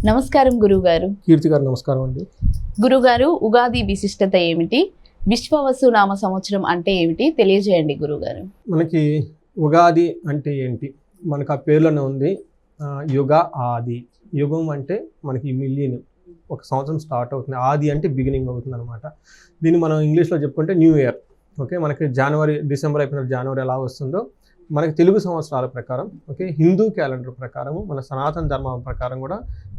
నమస్కారం గురుగారు. కీర్తి గారు నమస్కారం అండి. గురుగారు, ఉగాది విశిష్టత ఏమిటి? విశ్వవసు నామ సంవత్సరం అంటే ఏమిటి తెలియజేయండి గురుగారు. మనకి ఉగాది అంటే ఏంటి? మనకు ఆ పేర్లోనే ఉంది యుగ ఆది. యుగం అంటే మనకి మిలియన్, ఒక సంవత్సరం స్టార్ట్ అవుతుంది. ఆది అంటే బిగినింగ్ అవుతుంది అనమాట. దీన్ని మనం ఇంగ్లీష్లో చెప్పుకుంటే న్యూ ఇయర్. ఓకే, మనకి డిసెంబర్ అయిపోయిన జనవరి ఎలా వస్తుందో మనకి తెలుగు సంవత్సరాల ప్రకారం, ఓకే, హిందూ క్యాలెండర్ ప్రకారం, మన సనాతన ధర్మం ప్రకారం కూడా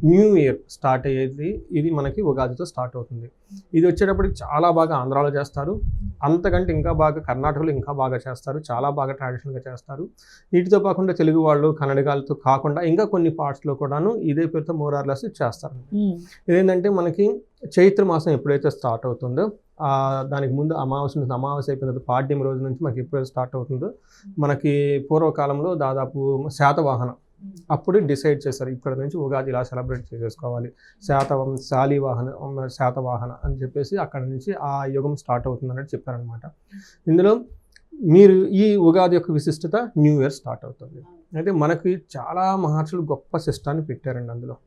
న్యూ ఇయర్ స్టార్ట్ అయ్యేది ఇది మనకి ఉగాదితో స్టార్ట్ అవుతుంది. ఇది వచ్చేటప్పటికి చాలా బాగా ఆంధ్రాలో చేస్తారు, అంతకంటే ఇంకా బాగా కర్ణాటకలో ఇంకా బాగా చేస్తారు, చాలా బాగా ట్రెడిషనల్గా చేస్తారు. వీటితో కాకుండా తెలుగు వాళ్ళు కన్నడగాలతో కాకుండా ఇంకా కొన్ని పార్ట్స్లో కూడాను ఇదే పేరుతో మోరార్లెస్ చేస్తారు. ఇదేంటంటే మనకి చైత్ర మాసం ఎప్పుడైతే స్టార్ట్ అవుతుందో దానికి ముందు అమావాస్య అయిపోయిన తర్వాత పాడ్యం రోజు నుంచి మనకి ఎప్పుడైతే స్టార్ట్ అవుతుందో మనకి పూర్వకాలంలో దాదాపు శాతవాహనం అప్పుడు డిసైడ్ చేశారు, ఇక్కడ నుంచి ఉగాది ఇలా సెలబ్రేట్ చేసుకోవాలి, శాతవాహన అని చెప్పేసి అక్కడ నుంచి ఆ యుగం స్టార్ట్ అవుతుంది అన్నట్టు చెప్పారనమాట. ఇందులో మీరు ఈ ఉగాది యొక్క విశిష్టత న్యూ ఇయర్ స్టార్ట్ అవుతుంది. అయితే మనకి చాలా మహర్షులు గొప్ప సిస్టాన్ని పెట్టారండి. అందులో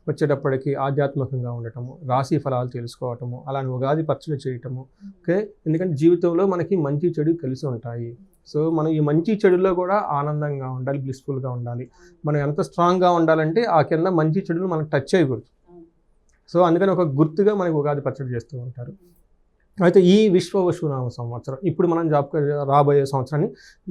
వచ్చేటప్పటికి ఆధ్యాత్మికంగా ఉండటము, రాశి ఫలాలు తెలుసుకోవటము, అలానే ఉగాది పచ్చడి చేయటము. ఓకే, ఎందుకంటే జీవితంలో మనకి మంచి చెడు కలిసి ఉంటాయి. సో మనం ఈ మంచి చెడుల్లో కూడా ఆనందంగా ఉండాలి, బ్లిస్ఫుల్గా ఉండాలి. మనం ఎంత స్ట్రాంగ్గా ఉండాలంటే ఆ కింద మంచి చెడులు మనకు టచ్ చేయకూడదు. సో అందుకని ఒక గుర్తుగా మనకి ఉగాది పచ్చడి చేస్తూ ఉంటారు. అయితే ఈ విశ్వవసునామ సంవత్సరం, ఇప్పుడు మనం రాబోయే సంవత్సరాన్ని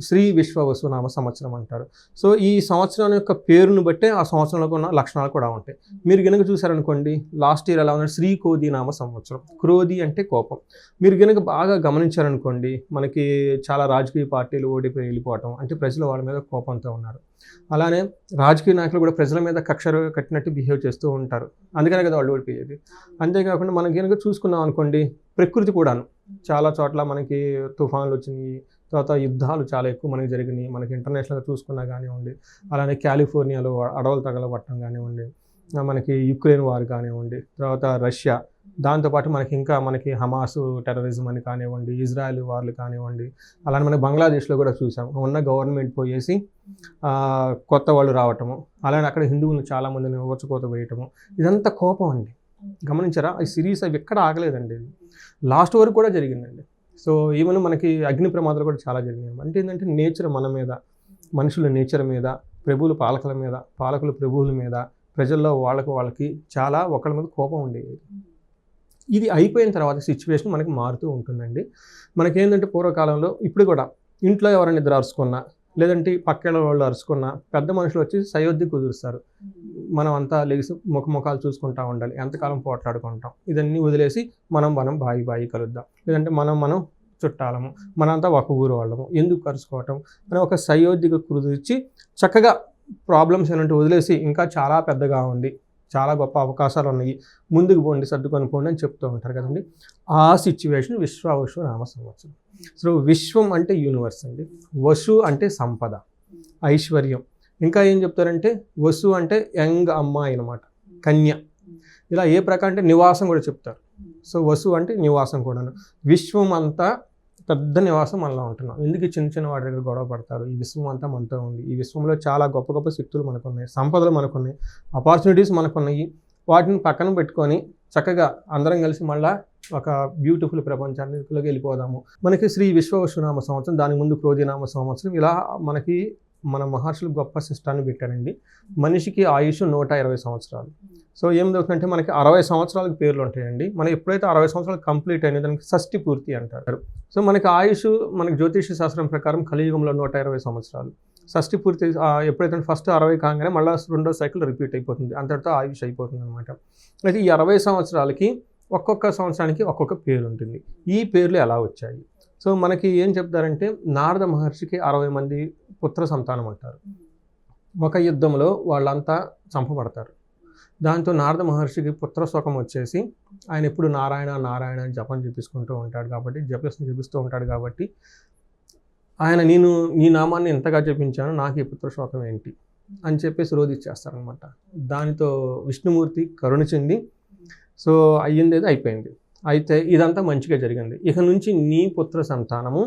శ్రీ విశ్వవసునామ సంవత్సరం అంటారు. సో ఈ సంవత్సరం యొక్క పేరును బట్టే ఆ సంవత్సరంలో ఉన్న లక్షణాలు కూడా ఉంటాయి. మీరు గనుక చూసారనుకోండి, లాస్ట్ ఇయర్ ఎలా ఉన్నారు, శ్రీ క్రోధి నామ సంవత్సరం. క్రోధి అంటే కోపం. మీరు గనుక బాగా గమనించారనుకోండి, మనకి చాలా రాజకీయ పార్టీలు ఓడిపోయి వెళ్ళిపోవటం అంటే ప్రజలు వాళ్ళ మీద కోపంతో ఉన్నారు. అలానే రాజకీయ నాయకులు కూడా ప్రజల మీద కక్ష కట్టినట్టు బిహేవ్ చేస్తూ ఉంటారు, అందుకనే కదా వాళ్ళు ఓడిపోయేది. అంతేకాకుండా మనం కనుక చూసుకున్నాం అనుకోండి, ప్రకృతి కూడాను చాలా చోట్ల మనకి తుఫాన్లు వచ్చినాయి, తర్వాత యుద్ధాలు చాలా ఎక్కువ మనకి జరిగినాయి. మనకి ఇంటర్నేషనల్గా చూసుకున్నా కానివ్వండి, అలానే కాలిఫోర్నియాలో అడవులు తగలబట్టడం కానివ్వండి, మనకి యుక్రెయిన్ వార్ కానివ్వండి, తర్వాత రష్యా, దాంతోపాటు మనకి హమాస్ టెర్రరిజం అని కానివ్వండి, ఇజ్రాయెల్ వార్లు కానివ్వండి, అలానే మనకి బంగ్లాదేశ్లో కూడా చూసాం, ఉన్న గవర్నమెంట్ పోయేసి కొత్త వాళ్ళు రావటము, అలానే అక్కడ హిందువులను చాలామందిని ఊచకోత వేయటము, ఇదంతా కోపం అండి. గమనించారా? ఈ సిరీస్ అవి ఎక్కడ ఆగలేదండి, లాస్ట్ వరకు కూడా జరిగిందండి. సో ఈవెన్ మనకి అగ్ని ప్రమాదాలు కూడా చాలా జరిగినాయి. అంటే ఏంటంటే నేచర్ మన మీద, మనుషుల నేచర్ మీద, ప్రభువులు పాలకుల మీద, పాలకులు ప్రభువుల మీద, ప్రజల్లో వాళ్ళకి చాలా ఒకళ్ళ మీద కోపం ఉండేది. ఇది అయిపోయిన తర్వాత సిచ్యువేషన్ మనకి మారుతూ ఉంటుందండి. మనకేంటంటే పూర్వకాలంలో ఇప్పుడు కూడా ఇంట్లో ఎవరైనా ఇద్దరు అరుచుకున్నా, లేదంటే పక్కన వాళ్ళు అరుచుకున్నా, పెద్ద మనుషులు వచ్చి సయోధ్య కుదురుస్తారు. మనం అంతా లెగిసి ముఖాలు చూసుకుంటూ ఉండాలి, ఎంతకాలం పోట్లాడుకుంటాం, ఇదన్నీ వదిలేసి మనం బాయి కలుద్దాం, లేదంటే మనం చుట్టాలము, మనంతా ఒక ఊరు వాళ్ళము, ఎందుకు కలుసుకోవటం అని ఒక సయోధ్యగా కుదిర్చి చక్కగా ప్రాబ్లమ్స్ ఏంటంటే వదిలేసి ఇంకా చాలా పెద్దగా ఉంది, చాలా గొప్ప అవకాశాలు ఉన్నాయి, ముందుకు పోండి, సర్దుకొని పోండి అని చెప్తూ ఉంటారు కదండి. ఆ సిచ్యువేషన్ విశ్వవసు నామ సంవత్సరం. సో విశ్వం అంటే యూనివర్స్ అండి, వసు అంటే సంపద, ఐశ్వర్యం. ఇంకా ఏం చెప్తారంటే వసు అంటే యంగ్ అమ్మాయి అనమాట, కన్య. ఇలా ఏ ప్రకారం అంటే నివాసం కూడా చెప్తారు. సో వసు అంటే నివాసం కూడాను. విశ్వం అంతా పెద్ద నివాసం మనలో ఉంటున్నాం. ఎందుకు చిన్న వాటి దగ్గర గొడవ పడతారు? ఈ విశ్వం అంతా మనతో ఉంది. ఈ విశ్వంలో చాలా గొప్ప గొప్ప శక్తులు మనకున్నాయి, సంపదలు మనకున్నాయి, ఆపర్చునిటీస్ మనకున్నాయి. వాటిని పక్కన పెట్టుకొని చక్కగా అందరం కలిసి మళ్ళీ ఒక బ్యూటిఫుల్ ప్రపంచానికి వెళ్ళిపోదాము. మనకి శ్రీ విశ్వవసునామ సంవత్సరం, దాని ముందు క్రోధినామ సంవత్సరం, ఇలా మనకి మన మహర్షులు గొప్ప సిస్టాన్ని పెట్టారండి. మనిషికి ఆయుష్ 120 సంవత్సరాలు. సో ఏమిటవుతుందంటే మనకి 60 సంవత్సరాలకు పేర్లు ఉంటాయండి. మనం ఎప్పుడైతే 60 సంవత్సరాలు కంప్లీట్ అయిన దానికి షష్ఠి పూర్తి అంటారు. సో మనకి ఆయుష్, మనకి జ్యోతిష శాస్త్రం ప్రకారం కలియుగంలో 120 సంవత్సరాలు. షష్ఠి పూర్తి ఎప్పుడైతే ఫస్ట్ 60 కాగానే మళ్ళీ రెండో సైకిల్ రిపీట్ అయిపోతుంది, అంతటితో ఆయుష్ అయిపోతుంది అనమాట. అయితే ఈ 60 సంవత్సరాలకి ఒక్కొక్క సంవత్సరానికి ఒక్కొక్క పేరు ఉంటుంది. ఈ పేర్లు ఎలా వచ్చాయి? సో మనకి ఏం చెప్తారంటే, నారద మహర్షికి 60 మంది పుత్ర సంతానం అంటారు. ఒక యుద్ధంలో వాళ్ళంతా చంపబడతారు. దాంతో నారద మహర్షికి పుత్రశోకం వచ్చేసి ఆయన ఎప్పుడు నారాయణ నారాయణ అని జపం జపిస్తూ ఉంటాడు కాబట్టి ఆయన నేను నీ నామాన్ని ఎంతగా జపించాను, నాకు ఈ పుత్రశోకం ఏంటి అని చెప్పేసి రోధిచ్చేస్తారనమాట. దానితో విష్ణుమూర్తి కరుణ చెంది సో అయ్యింది ఏదో అయిపోయింది. అయితే ఇదంతా మంచిగా జరిగింది. ఇక నుంచి నీ పుత్ర సంతానము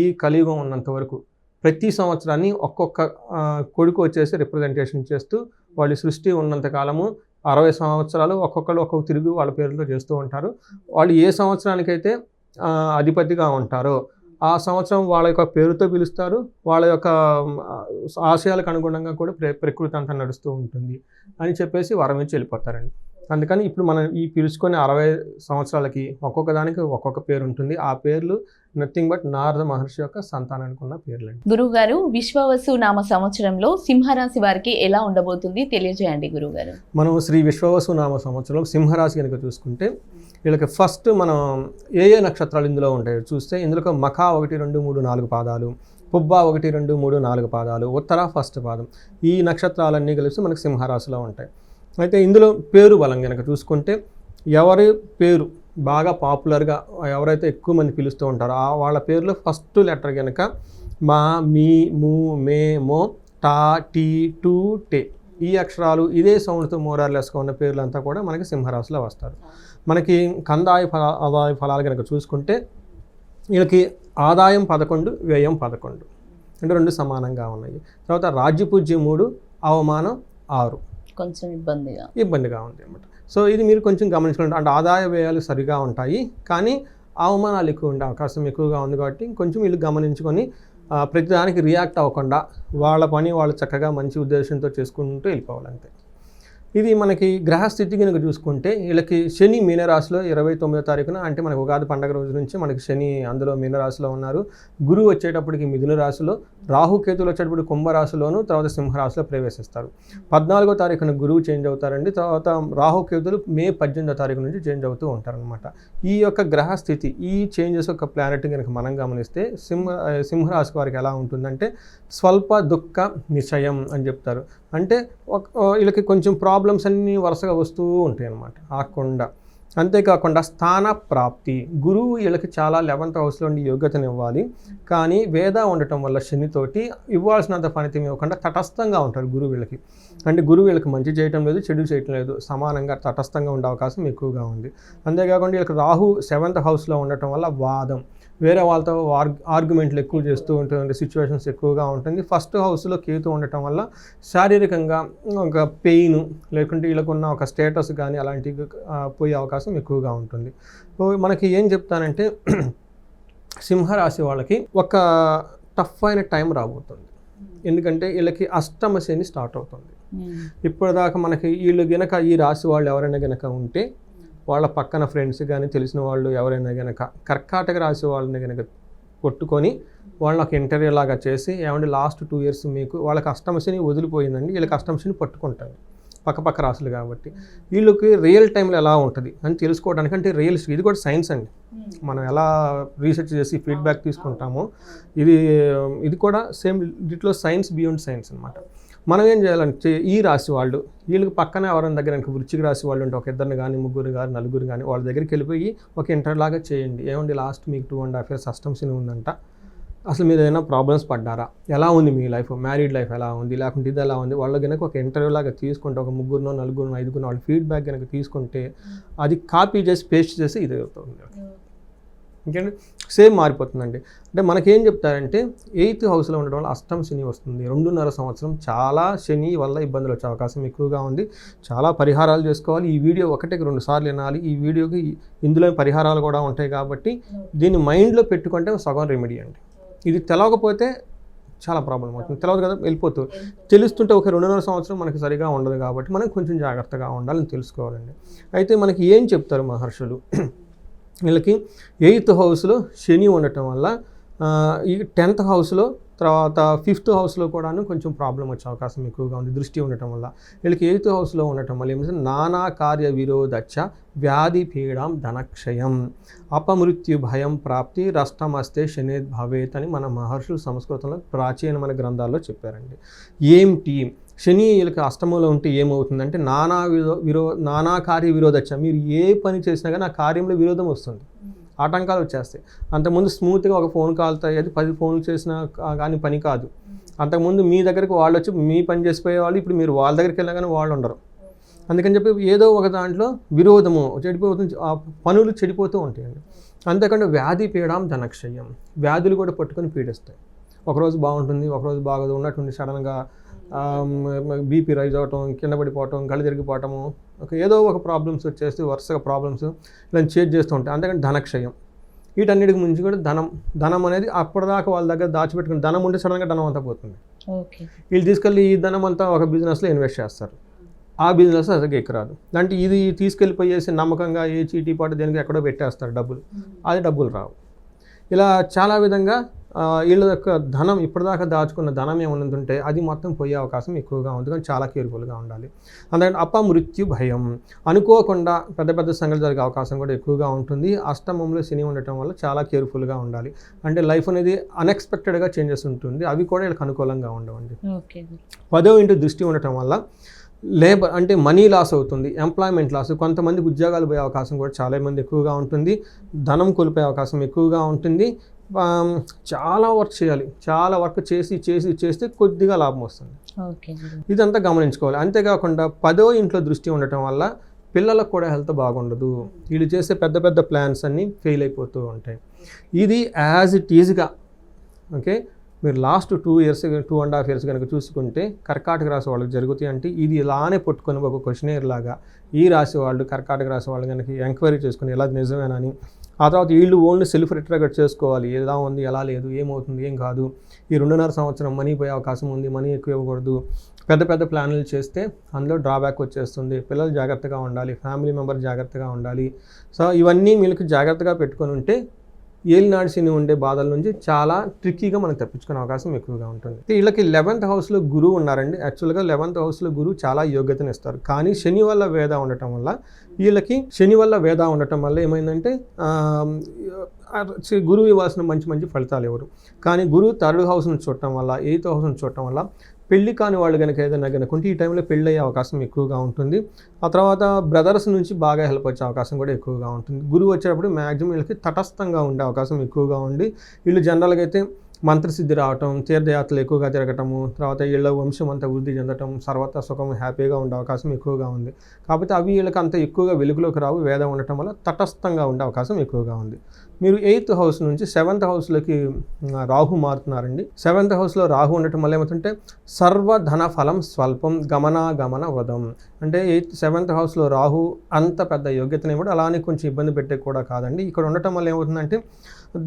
ఈ కలియుగం ఉన్నంత వరకు ప్రతి సంవత్సరాన్ని ఒక్కొక్క కొడుకు వచ్చేసి రిప్రజెంటేషన్ చేస్తూ వాళ్ళు సృష్టి ఉన్నంత కాలము 60 సంవత్సరాలు ఒక్కొక్కరు ఒక్కొక్క తిరుగు వాళ్ళ పేరుతో చేస్తూ ఉంటారు. వాళ్ళు ఏ సంవత్సరానికైతే అధిపతిగా ఉంటారో ఆ సంవత్సరం వాళ్ళ యొక్క పేరుతో పిలుస్తారు. వాళ్ళ యొక్క ఆశయాలకు అనుగుణంగా కూడా ప్రకృతి అంతా నడుస్తూ ఉంటుంది అని చెప్పేసి వరం ఇచ్చి వెళ్ళిపోతారండి. అందుకని ఇప్పుడు మనం ఈ పిలుచుకొని 60 సంవత్సరాలకి ఒక్కొక్క దానికి ఒక్కొక్క పేరు ఉంటుంది. ఆ పేర్లు నథింగ్ బట్ నారద మహర్షి యొక్క సంతానానికి ఉన్న పేర్లండి. గురువు గారు, విశ్వవసు నామ సంవత్సరంలో సింహరాశి వారికి ఎలా ఉండబోతుంది తెలియజేయండి గురువు గారు. మనం శ్రీ విశ్వవసు నామ సంవత్సరం సింహరాశి కనుక చూసుకుంటే వీళ్ళకి ఫస్ట్ మనం ఏ నక్షత్రాలు ఇందులో ఉంటాయో చూస్తే ఇందులో మఖా 1, 2, 3, 4 పాదాలు, పుబ్బ 1, 2, 3, 4 పాదాలు, ఉత్తర ఫస్ట్ పాదం, ఈ నక్షత్రాలన్నీ కలిసి మనకి సింహరాశిలో ఉంటాయి. అయితే ఇందులో పేరు బలం కనుక చూసుకుంటే ఎవరి పేరు బాగా పాపులర్గా ఎవరైతే ఎక్కువ మంది పిలుస్తూ ఉంటారో వాళ్ళ పేర్లో ఫస్ట్ లెటర్ కనుక మా, మీ, ము, మే, మో, టా, టీ, టు, టే ఈ అక్షరాలు ఇదే సౌండ్తో మోరార్లెస్గా ఉన్న పేర్లంతా కూడా మనకి సింహరాశిలో వస్తారు. మనకి కందాయ ఆదాయ ఫలాలు కనుక చూసుకుంటే వీళ్ళకి ఆదాయం 11, వ్యయం 11 అంటే 2 సమానంగా ఉన్నాయి. తర్వాత రాజ్యపూజ్యం 3, అవమానం 6, కొంచెం ఇబ్బందిగా ఉంది అన్నమాట. సో ఇది మీరు కొంచెం గమనించుకోండి. అంటే ఆదాయ వ్యయాలు సరిగా ఉంటాయి కానీ అవమానాలు ఎక్కువ ఉండే అవకాశం ఎక్కువగా ఉంది కాబట్టి కొంచెం వీళ్ళు గమనించుకొని ప్రతిదానికి రియాక్ట్ అవ్వకుండా వాళ్ళ పని వాళ్ళు చక్కగా మంచి ఉద్దేశంతో చేసుకుంటూ వెళ్ళిపోవాలంతే. ఇది మనకి గ్రహస్థితి కనుక చూసుకుంటే వీళ్ళకి శని మీనరాశిలో 29వ తారీఖున అంటే మనకు ఉగాది పండుగ రోజు నుంచి మనకి శని అందులో మీనరాశిలో ఉన్నారు. గురువు వచ్చేటప్పటికి మిథున రాశిలో, రాహుకేతులు వచ్చేటప్పుడు కుంభరాశిలోను, తర్వాత సింహరాశిలో ప్రవేశిస్తారు. 14వ తారీఖున గురువు చేంజ్ అవుతారండి. తర్వాత రాహుకేతులు మే 18వ తారీఖు నుంచి చేంజ్ అవుతూ ఉంటారనమాట. ఈ యొక్క గ్రహస్థితి ఈ చేంజెస్ యొక్క ప్లానెట్ కనుక మనం గమనిస్తే సింహరాశి వారికి ఎలా ఉంటుందంటే స్వల్ప దుఃఖ నిశ్చయం అని చెప్తారు. అంటే వీళ్ళకి కొంచెం ప్రాబ్లమ్స్ అన్నీ వరుసగా వస్తూ ఉంటాయి అన్నమాట ఆకుండా. అంతేకాకుండా స్థాన ప్రాప్తి, గురువు వీళ్ళకి చాలా 11th హౌస్లో ఉండి యోగ్యతను ఇవ్వాలి కానీ వేద ఉండటం వల్ల శనితోటి ఇవ్వాల్సినంత ఫలితం ఇవ్వకుండా తటస్థంగా ఉంటారు గురువు వీళ్ళకి. అంటే గురువు వీళ్ళకి మంచి చేయటం లేదు, చెడు చేయటం లేదు, సమానంగా తటస్థంగా ఉండే అవకాశం ఎక్కువగా ఉంది. అంతేకాకుండా వీళ్ళకి రాహు 7th హౌస్లో ఉండటం వల్ల వాదం, వేరే వాళ్ళతో ఆర్గ్యుమెంట్లు ఎక్కువ చేస్తూ ఉంటుంది, సిచ్యువేషన్స్ ఎక్కువగా ఉంటుంది. ఫస్ట్ హౌస్లో కేతు ఉండటం వల్ల శారీరకంగా ఒక పెయిన్ లేకుంటే వీళ్ళకున్న ఒక స్టేటస్ కానీ అలాంటివి పోయే అవకాశం ఎక్కువగా ఉంటుంది. సో మనకి ఏం చెప్తానంటే సింహరాశి వాళ్ళకి ఒక టఫ్ అయిన టైం రాబోతుంది. ఎందుకంటే వీళ్ళకి అష్టమ శని స్టార్ట్ అవుతుంది. ఇప్పటిదాకా మనకి వీళ్ళు గనక ఈ రాశి వాళ్ళు ఎవరైనా గనక ఉంటే వాళ్ళ పక్కన ఫ్రెండ్స్ కానీ తెలిసిన వాళ్ళు ఎవరైనా కనుక కర్కాటక రాశి వాళ్ళని కనుక కొట్టుకొని వాళ్ళని ఒక ఇంటర్వ్యూ లాగా చేసి ఏమంటే లాస్ట్ 2 years మీకు వాళ్ళకి అష్టమశని వదిలిపోయిందండి, వీళ్ళకి అష్టమశని పట్టుకుంటారు పక్క రాశులు కాబట్టి. వీళ్ళకి రియల్ టైంలో ఎలా ఉంటుంది అని తెలుసుకోవడానికి అంటే ఇది కూడా సైన్స్ అండి. మనం ఎలా రీసెర్చ్ చేసి ఫీడ్బ్యాక్ తీసుకుంటామో ఇది కూడా సేమ్ దీంట్లో సైన్స్ బియాండ్ సైన్స్ అనమాట. మనం ఏం చేయాలంటే ఈ రాశి వాళ్ళు వీళ్ళకి పక్కన ఎవరైనా దగ్గర వృశ్చిక రాశి వాళ్ళు ఉంటే ఒక 2 కానీ 3 కానీ 4 కానీ వాళ్ళ దగ్గరికి వెళ్ళిపోయి ఒక ఇంటర్వ్యూ లాగా చేయండి. ఏమండి లాస్ట్ మీకు 2.5 years అష్టమశని ఉందంట, అసలు మీరు ఏదైనా ప్రాబ్లమ్స్ పడ్డారా, ఎలా ఉంది మీ లైఫ్, మ్యారీడ్ లైఫ్ ఎలా ఉంది, లేకుంటే ఇది ఎలా ఉంది, వాళ్ళు కనుక ఒక ఇంటర్వ్యూ లాగా తీసుకుంటే ఒక 3, 4, 5 వాళ్ళ ఫీడ్బ్యాక్ కనుక తీసుకుంటే అది కాపీ చేసి పేస్ట్ చేసి ఇది అవుతుంది. ఇంకేంటి సేమ్ మారిపోతుందండి. అంటే మనకేం చెప్తారంటే 8th హౌస్లో ఉండడం వల్ల అష్టమ శని వస్తుంది. 2.5 సంవత్సరం చాలా శని వల్ల ఇబ్బందులు వచ్చే అవకాశం ఎక్కువగా ఉంది. చాలా పరిహారాలు చేసుకోవాలి. ఈ వీడియో 1కి 2 సార్లు వినాలి. ఈ వీడియోకి ఇందులో పరిహారాలు కూడా ఉంటాయి కాబట్టి దీన్ని మైండ్లో పెట్టుకుంటే సగం రెమెడీ అండి. ఇది తెలవకపోతే చాలా ప్రాబ్లం అవుతుంది. తెలియదు కదా వెళ్ళిపోతుంది. తెలుస్తుంటే ఒక 2.5 సంవత్సరం మనకి సరిగా ఉండదు కాబట్టి మనం కొంచెం జాగ్రత్తగా ఉండాలని తెలుసుకోవాలండి. అయితే మనకి ఏం చెప్తారు మహర్షులు, వీళ్ళకి 8th హౌస్లో శని ఉండటం వల్ల ఈ 10th హౌస్లో తర్వాత 5th హౌస్లో కూడాను కొంచెం ప్రాబ్లం వచ్చే అవకాశం ఎక్కువగా ఉంది దృష్టి ఉండటం వల్ల. వీళ్ళకి 8th హౌస్లో ఉండటం వల్ల ఏమంటే నానా కార్య విరోధచ్చ వ్యాధి పీడాం ధనక్షయం అపమృత్యు భయం ప్రాప్తి రష్టమస్తే శనేద్ భవేత్ అని మన మహర్షులు సంస్కృతంలో ప్రాచీనమైన గ్రంథాల్లో చెప్పారండి. ఏంటి శని వీళ్ళకి అష్టమంలో ఉంటే ఏమవుతుందంటే నానా కార్య విరోధచ్చ, మీరు ఏ పని చేసినా కానీ ఆ కార్యంలో విరోధం వస్తుంది, ఆటంకాలు వచ్చేస్తాయి. అంతకుముందు స్మూత్గా ఒక ఫోన్ కాల్తో అది 10 ఫోన్లు చేసినా కానీ పని కాదు. అంతకుముందు మీ దగ్గరికి వాళ్ళు వచ్చి మీ పని చేసిపోయేవాళ్ళు, ఇప్పుడు మీరు వాళ్ళ దగ్గరికి వెళ్ళినా కానీ వాళ్ళు ఉండరు. అందుకని చెప్పి ఏదో ఒక దాంట్లో విరోధము చెడిపోతుంది, ఆ పనులు చెడిపోతూ ఉంటాయండి. అంతేకాకుండా వ్యాధి పీడాం ధనక్షయం, వ్యాధులు కూడా పట్టుకొని పీడిస్తాయి. ఒకరోజు బాగుంటుంది, ఒకరోజు బాగోదు, ఉన్నట్టుండి సడన్గా బీపీ రైజ్ అవటం, కింద పడిపోవటం, కళ్ళు తిరిగిపోవటము, ఏదో ఒక ప్రాబ్లమ్స్ వచ్చేసి వరుసగా ప్రాబ్లమ్స్ ఇలా చేంజ్ చేస్తూ ఉంటాయి. అందుకని ధనక్షయం. వీటన్నిటికి ముందు కూడా ధనం అనేది అప్పటిదాకా వాళ్ళ దగ్గర దాచిపెట్టుకుని ధనం ఉంటే సడన్గా ధనం అంతా పోతుంది. వీళ్ళు తీసుకెళ్ళి ఈ ధనం అంతా ఒక బిజినెస్లో ఇన్వెస్ట్ చేస్తారు. ఆ బిజినెస్ అసలు ఎక్కరాదు. అంటే ఇది తీసుకెళ్ళిపోయేసి నమ్మకంగా ఏ చీటీ పాటు దేనికి ఎక్కడో పెట్టేస్తారు డబ్బులు, అది డబ్బులు రావు. ఇలా చాలా విధంగా వీళ్ళ యొక్క ధనం ఇప్పటిదాకా దాచుకున్న ధనం ఏమన్నదంటే అది మొత్తం పోయే అవకాశం ఎక్కువగా ఉంది. కానీ చాలా కేర్ఫుల్గా ఉండాలి. అందుకని అపమృత్యు భయం, అనుకోకుండా పెద్ద పెద్ద సంఘటనలు జరిగే అవకాశం కూడా ఎక్కువగా ఉంటుంది. అష్టమంలో శని ఉండటం వల్ల చాలా కేర్ఫుల్గా ఉండాలి. అంటే లైఫ్ అనేది అన్ఎక్స్పెక్టెడ్గా చేంజెస్ ఉంటుంది. అవి కూడా వీళ్ళకి అనుకూలంగా ఉండవండి. 10వ ఇంటి దృష్టి ఉండటం వల్ల లేబర్ అంటే మనీ లాస్ అవుతుంది, ఎంప్లాయ్మెంట్ లాస్, కొంతమందికి ఉద్యోగాలు పోయే అవకాశం కూడా చాలామంది ఎక్కువగా ఉంటుంది. ధనం కోల్పోయే అవకాశం ఎక్కువగా ఉంటుంది. చాలా వర్క్ చేయాలి, చాలా వర్క్ చేస్తే కొద్దిగా లాభం వస్తుంది. ఇదంతా గమనించుకోవాలి. అంతేకాకుండా 10వ ఇంట్లో దృష్టి ఉండటం వల్ల పిల్లలకు కూడా హెల్త్ బాగుండదు. వీళ్ళు చేసే పెద్ద పెద్ద ప్లాన్స్ అన్నీ ఫెయిల్ అయిపోతూ ఉంటాయి. ఇది యాజ్ ఇట్ ఈజ్గా ఓకే. మీరు లాస్ట్ 2.5 years కనుక చూసుకుంటే కర్కాటక రాశి వాళ్ళకి జరుగుతాయి. అంటే ఇది ఇలానే పట్టుకొని ఒక క్వశ్చనేర్ లాగా ఈ రాశి వాళ్ళు, కర్కాటక రాశి వాళ్ళు కనుక ఎంక్వైరీ చేసుకుని ఎలా నిజమేనని, ఆ తర్వాత వీళ్ళు ఓన్లీ సెల్ఫ్ రిట్రాగెట్ చేసుకోవాలి. ఎలా ఉంది, ఎలా లేదు, ఏమవుతుంది, ఏం కాదు, ఈ 2.5 సంవత్సరం మనీ పోయే అవకాశం ఉంది, మనీ ఎక్కువ ఇవ్వకూడదు, పెద్ద పెద్ద ప్లాన్లు చేస్తే అందులో డ్రాబ్యాక్ వచ్చేస్తుంది. పిల్లలు జాగ్రత్తగా ఉండాలి, ఫ్యామిలీ మెంబర్ జాగ్రత్తగా ఉండాలి. సో ఇవన్నీ మీకు జాగ్రత్తగా పెట్టుకొని ఉంటే ఏలినాడు శని ఉండే బాధల నుంచి చాలా ట్రిక్కీగా మనం తప్పించుకునే అవకాశం ఎక్కువగా ఉంటుంది. వీళ్ళకి 11th హౌస్లో గురువు ఉన్నారండి. యాక్చువల్గా 11th హౌస్లో గురువు చాలా యోగ్యతను ఇస్తారు. కానీ శని వల్ల వేద ఉండటం వల్ల ఏమైందంటే గురువు ఇవ్వాల్సిన మంచి ఫలితాలు ఎవరు. కానీ గురువు 3rd house నుంచి చూడటం వల్ల, 8th house నుంచి చూడటం వల్ల పెళ్లి కాని వాళ్ళు కనుక ఏదైనా కనుకుంటే ఈ టైంలో పెళ్ళి అయ్యే అవకాశం ఎక్కువగా ఉంటుంది. ఆ తర్వాత బ్రదర్స్ నుంచి బాగా హెల్ప్ వచ్చే అవకాశం కూడా ఎక్కువగా ఉంటుంది. గురువు వచ్చేటప్పుడు మ్యాక్సిమం వీళ్ళకి తటస్థంగా ఉండే అవకాశం ఎక్కువగా ఉండి వీళ్ళు జనరల్గా అయితే మంత్రసిద్ధి రావటం, తీర్థయాత్రలు ఎక్కువగా తిరగటము, తర్వాత వీళ్ళ వంశం అంతా వృద్ధి చెందటం, సర్వత సుఖం హ్యాపీగా ఉండే అవకాశం ఎక్కువగా ఉంది. కాకపోతే అవి వీళ్ళకి అంత ఎక్కువగా వెలుగులోకి రావు. వేదం ఉండటం వల్ల తటస్థంగా ఉండే అవకాశం ఎక్కువగా ఉంది. మీరు 8th house నుంచి 7th houseలోకి రాహు మారుతున్నారండి. 7th houseలో రాహు ఉండటం వల్ల ఏమవుతుంటే సర్వధన ఫలం స్వల్పం గమన వదం. అంటే 7th houseలో రాహు అంత పెద్ద యోగ్యతనే కూడా అలానే కొంచెం ఇబ్బంది పెట్టే కూడా కాదండి. ఇక్కడ ఉండటం వల్ల ఏమవుతుందంటే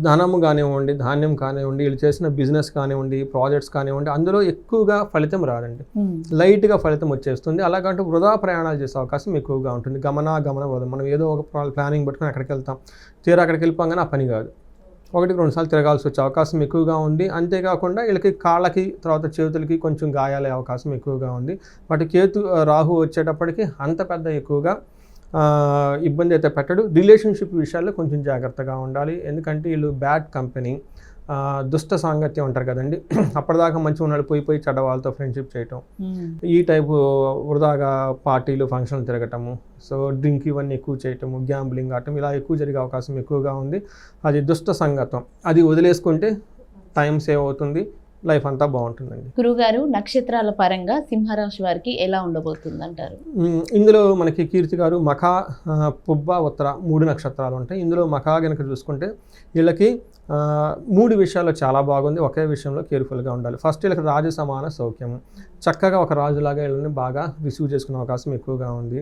ధనము కానివ్వండి, ధాన్యం కానివ్వండి, వీళ్ళు చేసిన బిజినెస్ కానివ్వండి, ప్రాజెక్ట్స్ కానివ్వండి, అందులో ఎక్కువగా ఫలితం రాదండి. లైట్గా ఫలితం వచ్చేస్తుంది. అలాగంటే వృధా ప్రయాణాలు చేసే అవకాశం ఎక్కువగా ఉంటుంది. గమన వదం. మనం ఏదో ఒక ప్లానింగ్ పెట్టుకుని అక్కడికి వెళ్తాం, తీరా అక్కడికి వెళ్ళిపోగానే ఆ పని కాదు, 1-2 సార్లు తిరగాల్సి వచ్చే అవకాశం ఎక్కువగా ఉంది. అంతేకాకుండా వీళ్ళకి కాళ్ళకి తర్వాత చేతులకి కొంచెం గాయాలే అవకాశం ఎక్కువగా ఉంది. వాటి రాహు వచ్చేటప్పటికి అంత పెద్ద ఎక్కువగా ఇబ్బంది అయితే పెట్టడు. రిలేషన్షిప్ విషయాల్లో కొంచెం జాగ్రత్తగా ఉండాలి. ఎందుకంటే వీళ్ళు బ్యాడ్ కంపెనీ, దుష్ట సాంగత్యం అంటారు కదండి. అప్పటిదాకా మంచిగా ఉన్నాడు, పోయి చెడ్డ వాళ్ళతో ఫ్రెండ్షిప్ చేయటం, ఈ టైపు వృధాగా పార్టీలు ఫంక్షన్లు తిరగటము, సో డ్రింక్ ఇవన్నీ ఎక్కువ చేయటము, గ్యాంబ్లింగ్ ఆడటం, ఇలా ఎక్కువ జరిగే అవకాశం ఎక్కువగా ఉంది. అది దుష్ట సంగతం. అది వదిలేసుకుంటే టైం సేవ్ అవుతుంది, లైఫ్ అంతా బాగుంటుందండి. గురుగారు, నక్షత్రాల పరంగా సింహరాశి వారికి ఎలా ఉండబోతుంది అంటారు? ఇందులో మనకి కీర్తి గారు మఖ, పుబ్బ, ఉత్తర 3 నక్షత్రాలు ఉంటాయి. ఇందులో మఖ కనుక చూసుకుంటే వీళ్ళకి 3 విషయాల్లో చాలా బాగుంది. ఒకే విషయంలో కేర్ఫుల్గా ఉండాలి. ఫస్ట్ వీళ్ళకి రాజు సమాన సౌఖ్యము, చక్కగా ఒక రాజులాగా వీళ్ళని బాగా రిసీవ్ చేసుకునే అవకాశం ఎక్కువగా ఉంది.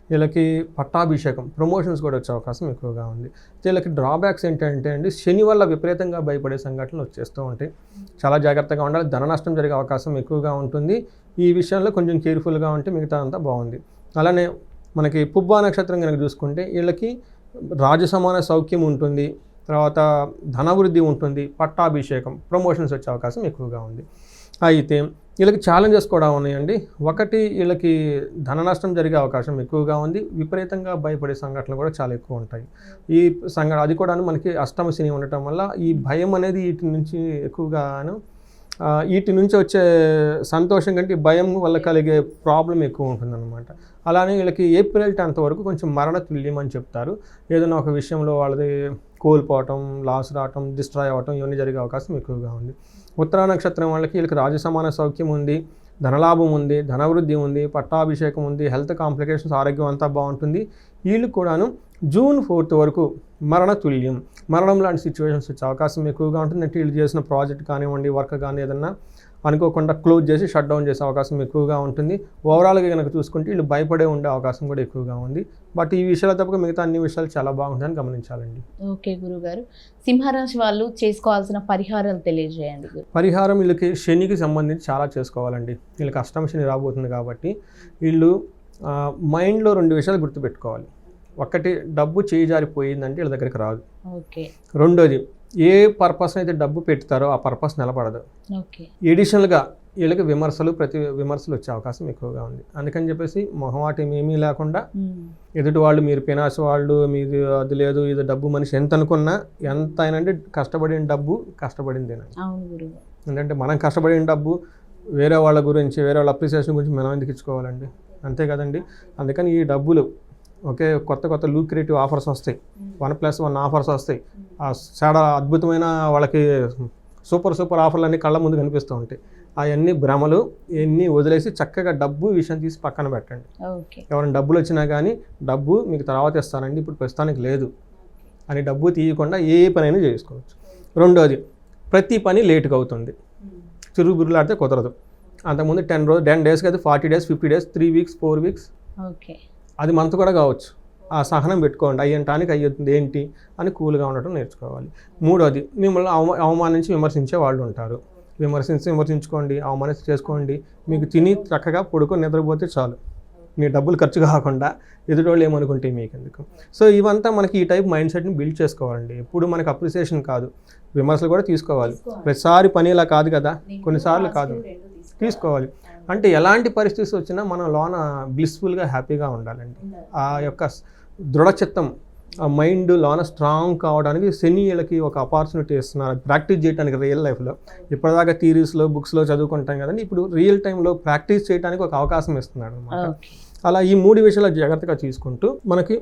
వీళ్ళకి పట్టాభిషేకం, ప్రమోషన్స్ కూడా వచ్చే అవకాశం ఎక్కువగా ఉంది. వీళ్ళకి డ్రాబ్యాక్స్ ఏంటంటే అండి, శని వల్ల విపరీతంగా భయపడే సంఘటనలు వచ్చేస్తూ ఉంటాయి. చాలా జాగ్రత్తగా ఉండాలి. ధన నష్టం జరిగే అవకాశం ఎక్కువగా ఉంటుంది. ఈ విషయంలో కొంచెం కేర్ఫుల్గా ఉంటే మిగతా అంతా బాగుంది. అలానే మనకి పుబ్బా నక్షత్రం కనుక చూసుకుంటే వీళ్ళకి రాజు సమాన సౌఖ్యం ఉంటుంది, తర్వాత ధనవృద్ధి ఉంటుంది, పట్టాభిషేకం, ప్రమోషన్స్ వచ్చే అవకాశం ఎక్కువగా ఉంది. అయితే వీళ్ళకి ఛాలెంజెస్ కూడా ఉన్నాయండి. ఒకటి, వీళ్ళకి ధన నష్టం జరిగే అవకాశం ఎక్కువగా ఉంది. విపరీతంగా భయపడే సంఘటనలు కూడా చాలా ఎక్కువ ఉంటాయి. ఈ అది కూడా మనకి అష్టమ శని ఉండటం వల్ల ఈ భయం అనేది వీటి నుంచి ఎక్కువగాను, వీటి నుంచి వచ్చే సంతోషం కంటే భయం వల్ల కలిగే ప్రాబ్లం ఎక్కువ ఉంటుందన్నమాట. అలానే వీళ్ళకి April 10th వరకు కొంచెం మరణ తుల్యం అని చెప్తారు. ఏదైనా ఒక విషయంలో వాళ్ళది కోల్పోవటం, లాస్ రావటం, డిస్ట్రాయ్ అవ్వటం, ఇవన్నీ జరిగే అవకాశం ఎక్కువగా ఉంది. ఉత్తరా నక్షత్రం వాళ్ళకి వీళ్ళకి రాజు సమాన సౌఖ్యం ఉంది, ధనలాభం ఉంది, ధనవృద్ధి ఉంది, పట్టాభిషేకం ఉంది, హెల్త్ కాంప్లికేషన్స్, ఆరోగ్యం అంతా బాగుంటుంది. వీళ్ళు కూడాను June 4th వరకు మరణ తుల్యం, మరణం లాంటి సిచ్యువేషన్స్ వచ్చే అవకాశం ఎక్కువగా ఉంటుంది. అంటే వీళ్ళు చేసిన ప్రాజెక్ట్ కానివ్వండి, వర్క్ కానీ ఏదన్నా అనుకోకుండా క్లోజ్ చేసి షట్ డౌన్ చేసే అవకాశం ఎక్కువగా ఉంటుంది. ఓవరాల్గా కనుక చూసుకుంటే వీళ్ళు భయపడే ఉండే అవకాశం కూడా ఎక్కువగా ఉంది. బట్ ఈ విషయాలు తప్పక మిగతా అన్ని విషయాలు చాలా బాగుంటుందని గమనించాలండి. ఓకే గురుగారు, సింహరాశి వాళ్ళు చేసుకోవాల్సిన పరిహారాలు తెలియజేయండి. పరిహారం వీళ్ళకి శనికి సంబంధించి చాలా చేసుకోవాలండి. వీళ్ళకి అష్టమ శని రాబోతుంది కాబట్టి వీళ్ళు మైండ్లో 2 విషయాలు గుర్తుపెట్టుకోవాలి. ఒకటి, డబ్బు చేయి జారిపోయిందంటే వీళ్ళ దగ్గరికి రాదు. ఓకే. రెండోది, ఏ పర్పస్ అయితే డబ్బు పెడతారో ఆ పర్పస్ నిలబడదు. ఓకే. ఎడిషనల్గా వీళ్ళకి విమర్శలు వచ్చే అవకాశం ఎక్కువగా ఉంది. అందుకని చెప్పేసి మొహమాటం ఏమీ లేకుండా ఎదుటి వాళ్ళు, మీరు పినాసి వాళ్ళు, మీది అది లేదు ఇది డబ్బు మనిషి ఎంత అనుకున్నా, ఎంత అయినా అంటే కష్టపడిన డబ్బు కష్టపడిందేనండి. ఎందుకంటే మనం కష్టపడిన డబ్బు వేరే వాళ్ళ గురించి, వేరే వాళ్ళ అప్రిసియేషన్ గురించి మనం ఎందుకు ఇచ్చుకోవాలండి? అంతే కదండి. అందుకని ఈ డబ్బులు ఓకే, కొత్త లూక్రేటివ్ ఆఫర్స్ వస్తాయి, 1+1 ఆఫర్స్ వస్తాయి, చాలా అద్భుతమైన వాళ్ళకి సూపర్ ఆఫర్లు అన్నీ కళ్ళ ముందు కనిపిస్తూ ఉంటాయి. అవన్నీ భ్రమలు, ఇవన్నీ వదిలేసి చక్కగా డబ్బు విషయం తీసి పక్కన పెట్టండి. ఎవరైనా డబ్బులు వచ్చినా కానీ డబ్బు మీకు తర్వాత ఇస్తానండి, ఇప్పుడు ప్రస్తుతానికి లేదు అని డబ్బు తీయకుండా ఏ పనైనా చేసుకోవచ్చు. రెండోది, ప్రతి పని లేటుగా అవుతుంది, చిరుగుబురులాడితే కుదరదు. అంతకుముందు 10 days కాదు, 40 days, 50 days, 3 weeks, 4 weeks, అది మంత్ కూడా కావచ్చు. ఆ సహనం పెట్టుకోండి. అయ్యంటానికి అయ్యుతుంది ఏంటి అని కూల్గా ఉండటం నేర్చుకోవాలి. మూడోది, మిమ్మల్ని అవమానించి విమర్శించే వాళ్ళు ఉంటారు. విమర్శించుకోండి, అవమానించి చేసుకోండి. మీకు తిని చక్కగా పడుకొని నిద్రపోతే చాలు, మీ డబ్బులు ఖర్చు కాకుండా ఎదుటోళ్ళు ఏమనుకుంటే మీకెందుకు. సో ఇవంతా మనకి ఈ టైప్ మైండ్ సెట్ని బిల్డ్ చేసుకోవాలండి. ఎప్పుడు మనకు అప్రిసియేషన్ కాదు, విమర్శలు కూడా తీసుకోవాలి. ప్రతిసారి పని ఇలా కాదు కదా, కొన్నిసార్లు కాదు, తీసుకోవాలి. అంటే ఎలాంటి పరిస్థితి వచ్చినా మనం లోన బ్లిస్ఫుల్గా హ్యాపీగా ఉండాలండి. ఆ యొక్క దృఢచిత్తం, ఆ మైండ్ లోన స్ట్రాంగ్ కావడానికి శని వీళ్ళకి ఒక ఆపర్చునిటీ ఇస్తున్నారు, ప్రాక్టీస్ చేయడానికి రియల్ లైఫ్లో. ఇప్పటిదాకా థియరీస్లో, బుక్స్లో చదువుకుంటాం కదండి, ఇప్పుడు రియల్ టైంలో ప్రాక్టీస్ చేయడానికి ఒక అవకాశం ఇస్తున్నాడు అనమాట. అలా ఈ 3 విషయాలు జాగ్రత్తగా తీసుకుంటూ మనకి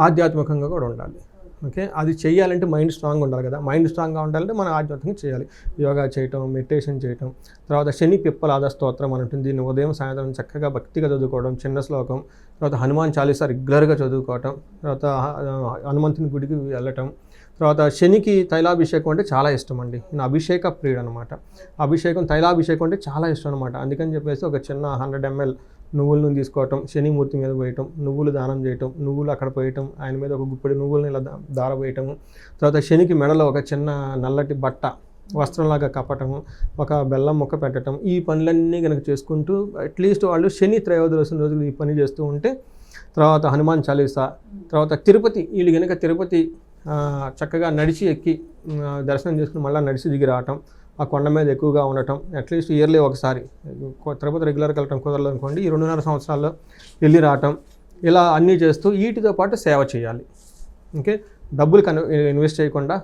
ఆధ్యాత్మికంగా కూడా ఉండాలి. ఓకే, అది చేయాలంటే మైండ్ స్ట్రాంగ్ ఉండాలి కదా. మైండ్ స్ట్రాంగ్గా ఉండాలంటే మనం ఆధ్యాత్మికంగా చేయాలి. యోగా చేయటం, మెడిటేషన్ చేయటం, తర్వాత శని పిప్పలాద స్తోత్రం అని ఉంటుంది. దీన్ని ఉదయం సాయంత్రం చక్కగా భక్తిగా చదువుకోవడం, చిన్న శ్లోకం, తర్వాత హనుమాన్ చాలీసా రెగ్యులర్గా చదువుకోవటం, తర్వాత హనుమంతుని గుడికి వెళ్ళటం, తర్వాత శనికి తైలాభిషేకం అంటే చాలా ఇష్టం అండి. నేను అభిషేక ప్రియుడు అనమాట. తైలాభిషేకం అంటే చాలా ఇష్టం అనమాట. అందుకని చెప్పేసి ఒక చిన్న 100 ml నువ్వులను తీసుకోవటం, శనిమూర్తి మీద పోయటం, నువ్వులు దానం చేయటం, నువ్వులు అక్కడ పోయటం, ఆయన మీద ఒక గుప్పెడు నువ్వులను ఇలా దారపోయటము, తర్వాత శనికి మెడలో ఒక చిన్న నల్లటి బట్ట వస్త్రంలాగా కప్పటము, ఒక బెల్లం ముక్క పెట్టడం, ఈ పనులన్నీ కనుక చేసుకుంటూ అట్లీస్ట్ వాళ్ళు శని త్రయోదశి రోజులు ఈ పని చేస్తూ ఉంటే, తర్వాత హనుమాన్ చాలీసా, తర్వాత తిరుపతి, వీళ్ళు కనుక తిరుపతి చక్కగా నడిచి ఎక్కి దర్శనం చేసుకుని మళ్ళీ నడిచి దిగి రావటం, ఆ కొండ మీద ఎక్కువగా ఉండటం, అట్లీస్ట్ ఇయర్లీ ఒకసారి. తిరుపతి రెగ్యులర్గా వెళ్ళటం కుదరలేదు అనుకోండి, ఈ 2.5 సంవత్సరాల్లో వెళ్ళి రావటం, ఇలా అన్నీ చేస్తూ వీటితో పాటు సేవ చేయాలి. ఓకే, డబ్బులు ఇన్వెస్ట్ చేయకుండా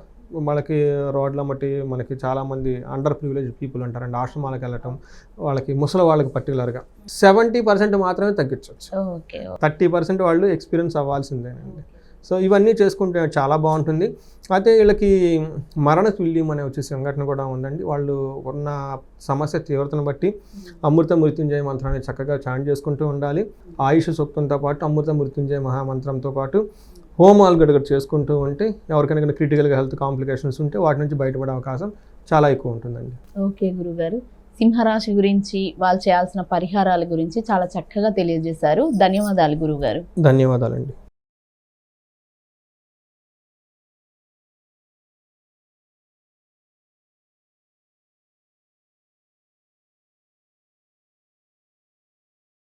వాళ్ళకి రోడ్ల మట్టి మనకి చాలామంది అండర్ ప్రివిలేజ్ పీపుల్ ఉంటారండి, ఆశ్రమాలకు వెళ్ళటం, వాళ్ళకి ముసలి వాళ్ళకి పర్టికులర్గా 70% మాత్రమే తగ్గించవచ్చు. 30% వాళ్ళు ఎక్స్పీరియన్స్ అవ్వాల్సిందేనండి. సో ఇవన్నీ చేసుకుంటే చాలా బాగుంటుంది. అయితే వీళ్ళకి మరణ తుల్యం అనే వచ్చే సంఘటన కూడా ఉందండి. వాళ్ళు ఉన్న సమస్య తీవ్రతను బట్టి అమృత మృత్యుంజయ మంత్రాన్ని చక్కగా చాంట్ చేసుకుంటూ ఉండాలి. ఆయుష్ సూక్తంతో పాటు అమృత మృత్యుంజయ మహామంత్రంతో పాటు హోమాలు గడగడ చేసుకుంటూ ఉంటే ఎవరికైనా క్రిటికల్గా హెల్త్ కాంప్లికేషన్స్ ఉంటే వాటి నుంచి బయటపడే అవకాశం చాలా ఎక్కువ ఉంటుందండి. ఓకే గురుగారు, సింహరాశి గురించి, వాళ్ళు చేయాల్సిన పరిహారాల గురించి చాలా చక్కగా తెలియజేశారు. ధన్యవాదాలు గురుగారు. ధన్యవాదాలండి.